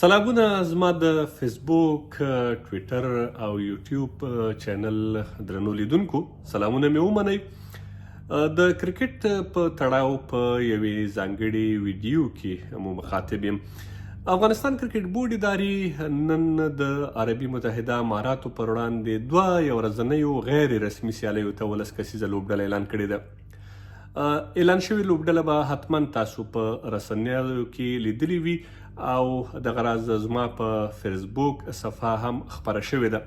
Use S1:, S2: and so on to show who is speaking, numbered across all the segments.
S1: سلامونه زما د فیسبوک، ټویټر او یوټیوب چینل درنو لیدونکو، سلامونه مې ومنئ. د کرکټ په تړاو په یوې ځانګړې ویډیو کې مو مخاطب یم. افغانستان کرکټ بورډ ادارې نن د عربي متحده اماراتو پر وړاندې دوه یو ورځنیو غیر رسمي سیالیو ته 19 کسیزه لوبډله اعلان کړې ده. اعلان شوې لوبډله به حتما تاسو په رسنیو کې لیدلې وي او دغه راز زما په فیسبوک صفحه هم خپره شوې ده.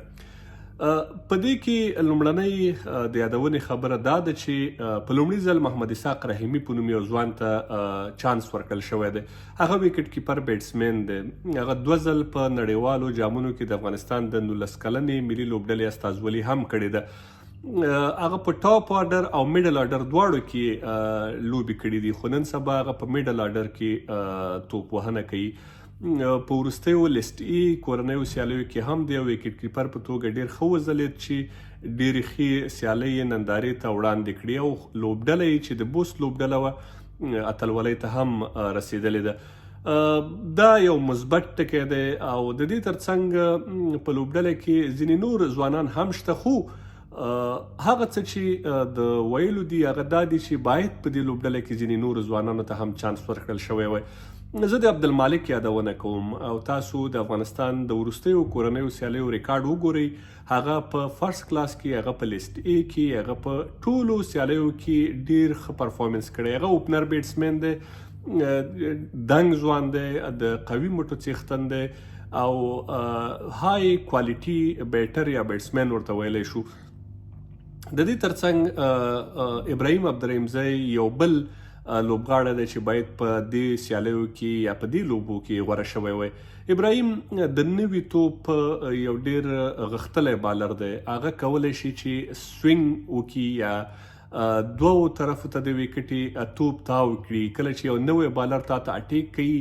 S1: په دې کې لومړنۍ د یادونې خبره دا ده چې په لومړي ځل محمد اسحاق رحیمي په نوم یو ځوان ته چانس ورکړل شوی دی. هغه ویکټ کیپر بیټسمین دی. هغه 2 ځل په نړیوالو جامونو کې د افغانستان د 19 کلنې ملي لوبډلې استازولي هم کړې ده. هغه په ټاپ آرډر او میډل آرډر دواړو کې لوبې کړې دي، خو نن سبا هغه په میډل آرډر کې توپ وهنه کوي. په وروستیو لیسټ ای کورنیو سیالیو کې هم د ویکټ کیپر په توګه ډیر ښه وځلید چې ډېرې ښې سیالۍ یې نندارې ته وړاندې کړي او لوبډله یې چې د بوست لوبډله وه اتلولۍ ته هم رسېدلې ده. دا یو مثبت ټکی دی او د دې ترڅنګ په لوبډله کې ځینې نور ځوانان هم شته، خو هغه څه چې د ویلو دي هغه دا دي چې باید په دې لوبډله کې ځینې نورو ځوانانو ته هم چانس ورکړل شوی وی. زه د عبدالمالک یادونه کوم او تاسو د افغانستان د وروستیو کورنیو سیالیو ریکارډ وګورئ. هغه په فرست کلاس کې، هغه په لیسټ ای کې، هغه په ټولو سیالیو کې ډیر ښه پرفارمنس کړی. هغه اوپنر بیټسمین دی، دنګ ځوان دی، د قوي مټو څښتن دی او های کوالټي بیټر یا بیټسمین ورته ویلی شو. د دې ترڅنګ ابراهیم عبدالرحیمزی یو بل لوبغاړی دی چې باید په دې سیالیو کې یا په دې لوبو کې غوره شوی وی. ابراهیم د نوي توپ یو ډیر غښتلی بالر دی. هغه کولی شي چې سوینګ وکړي یا دوو طرفو ته د ویکټې توپ تاو کړي. کله چې یو نوی بالر ته اټیک کوي،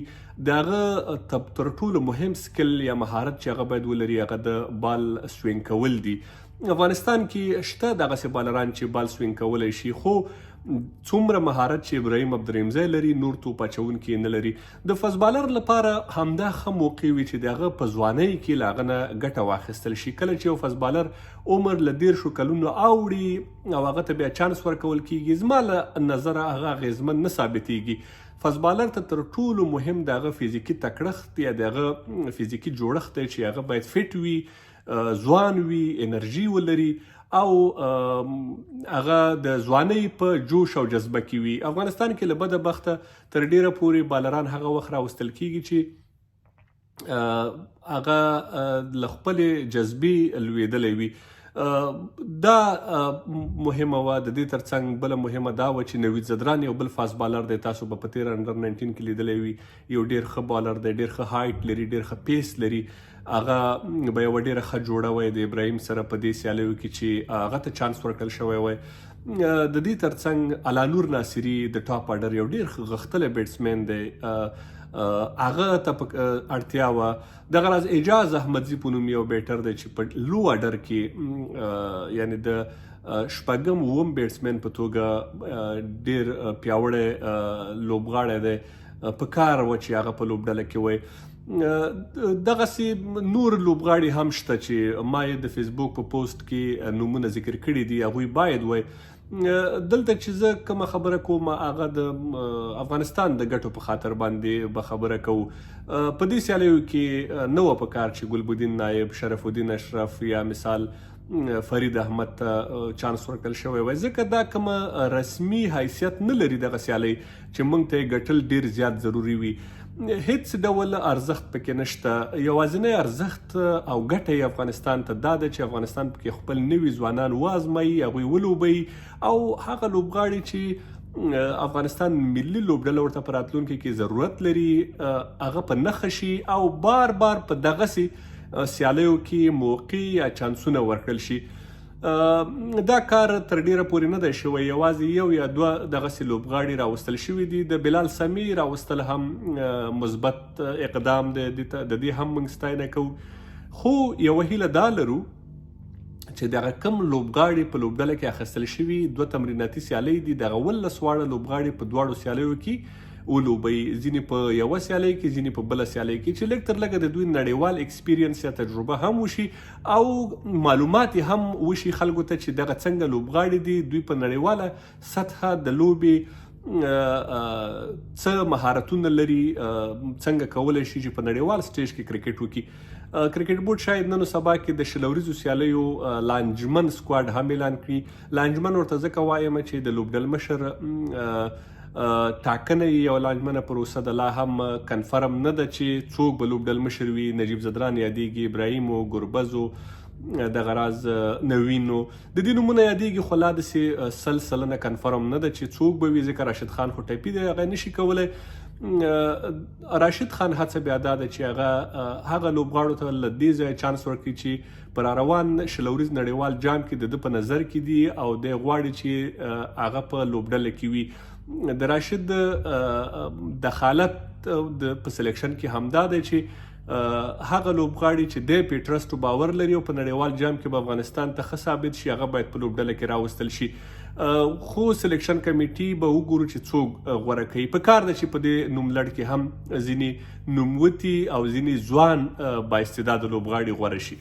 S1: د هغه تر ټولو مهم سکل یا مهارت چې هغه باید ولري هغه د بال سوینګ کول دي. افغانستان کې شته دغسې بالران چې بال سوینګ کولی شي، خو څومره مهارت چې ابراهیم عبدالرحیمزی لري نور توپ اچونکي نه لري. د فاست بالر لپاره همدا ښه موقع وي چې د هغه په ځوانۍ کې له هغه نه ګټه واخیستل شي. کله چې یو فاست بالر عمر له 13 کلونو اوړي او هغه ته بیا چانس ورکول کیږي، زما له نظره هغه اغېزمن نه ثابتېږي. فاست بالر ته تر ټولو مهم د هغه فزیکي تکړښت یا د هغه فزیکي جوړښت دی چې هغه باید فټ وي، ځوان وي، انرژي ولري او هغه د ځوانۍ په جوش او جذبه کې وي. افغانستان کې له بده بخته تر ډیره پورې بالران هغه وخت راوستل کیږي چې هغه له خپلې جذبې لویدلی وي. دا مهمه وه. د دې ترڅنګ بله مهمه دا وه چې نوید زدران یو بل فاست بالر دی. تاسو به په 13 انډر 19 کې لیدلی وي. یو ډیر ښه بالر دی، ډیر ښه هایټ لري، ډیر ښه پیس لري. هغه به یوه ډیره ښه جوړه وی د ابراهیم سره په دې سیالیو کې چې هغه ته چانس ورکړل شوی وی. د دې ترڅنګ علانور ناصري د ټاپ آرډر یو ډیر غښتلی بیټسمین دی، هغه ته اړتیا وه. دغه راز اعجاز احمدزي په نوم یو بیټر دی چې په لو آرډر کې یعنی د شپږم اووم بیټسمین په توګه ډیر پیاوړی لوبغاړی دی. په کار وه چې هغه په لوبډله کې وی. دغسې نور لوبغاړي هم شته چې ما یې د فیسبوک په پوسټ کې نومونه ذکر کړي دي، هغوی باید وی. دلته چې زه کومه خبره کوم هغه د افغانستان د ګټو په خاطر باندې به خبره کوو. په دې سیالیو کې نه وه په کار چې ګلبدین نایب، شرف الدین اشرف یا مثال فرید احمد ته چانس ورکړل شوی وی، ځکه دا کومه رسمي حیثیت نه لري دغه سیالۍ چې موږ ته یې ګټل ډیر زیات ضروري وي. هیڅ ډول ارزښت پکې نشته. یوازینی ارزښت او ګټه یې افغانستان ته دا ده چې افغانستان پکې خپل نوي ځوانان وازمایي، هغوی ولوبوي او هغه لوبغاړي چې افغانستان ملي لوبډله ورته په راتلونکي کې ضرورت لري هغه په نښه شي او بار بار په دغسې سیالیو کې موقع یا چانسونه ورکړل شي. دا کار تر ډیره پورې نه دی شوی. یوازې یو یا دوه دغسې لوبغاړي راوستل شوي دي. د بلال سمی راوستل هم مثبت اقدام دی، د دې هم موږ ستاینه کوو. خو یوه هیله دا لرو چې دغه کم لوبغاړي په لوبډله کې اخیستل شوي 2 تمریناتي سیالۍ دي، دغه 19 واړه لوبغاړي په دواړو سیالیو کې ولوبي، ځینې په یوه سیالۍ کې، ځینې په بله سیالۍ کې، چې لږ تر لږه د دوی نړیوال ایکسپیرینس یا تجربه هم وشي او معلومات هم وشي خلکو ته چې دغه څنګه لوبغاړي دي، دوی په نړیواله سطحه د لوبې څه مهارتونه لري، څنګه کولی شي چې په نړیوال سټیج کې کرکټ وکړي. کرکټ بورډ شاید نن سبا کې د شلوریزو سیالیو لانجمن سکواډ هم اعلان کړي. لانجمن ورته ځکه وایم چې د لوبډل مشر ټاکنه یو لانجمنه پروسه ده، لا هم کنفرم نه ده چې څوک به لوبډل مشر وي. نجیب زدران یادېږي، ابراهیم و ګربز دغه راز نوینو د دې نومونه یادېږي، خو لا داسې 100% کنفرم نه ده چې څوک به وي، ځکه راشد خان خو ټپي دی، هغه نشي کولی. راشد خان هڅه بیا دا ده چې هغه لوبغاړو ته له دې ځایه چانس ورکړي چې په راروان شلوریز نړیوال جام کې د ده په نظر کې دي او دی غواړي چې هغه په لوبډله کې وي. د راشد دخالت په سلیکشن کې همدا دی چې هغه لوبغاړي چې دی په ټرسټ باور لري او په نړیوال جام کې به افغانستان ته ښه ثابت شي، هغه باید په لوبډله کې راوستل شي. خو سلیکشن کمیټي به وګورو چې څوک غوره کوي. په کار ده چې په دې نوملړ کې هم ځینې نوموتي او ځینې ځوان با استعداده لوبغاړي غوره شي.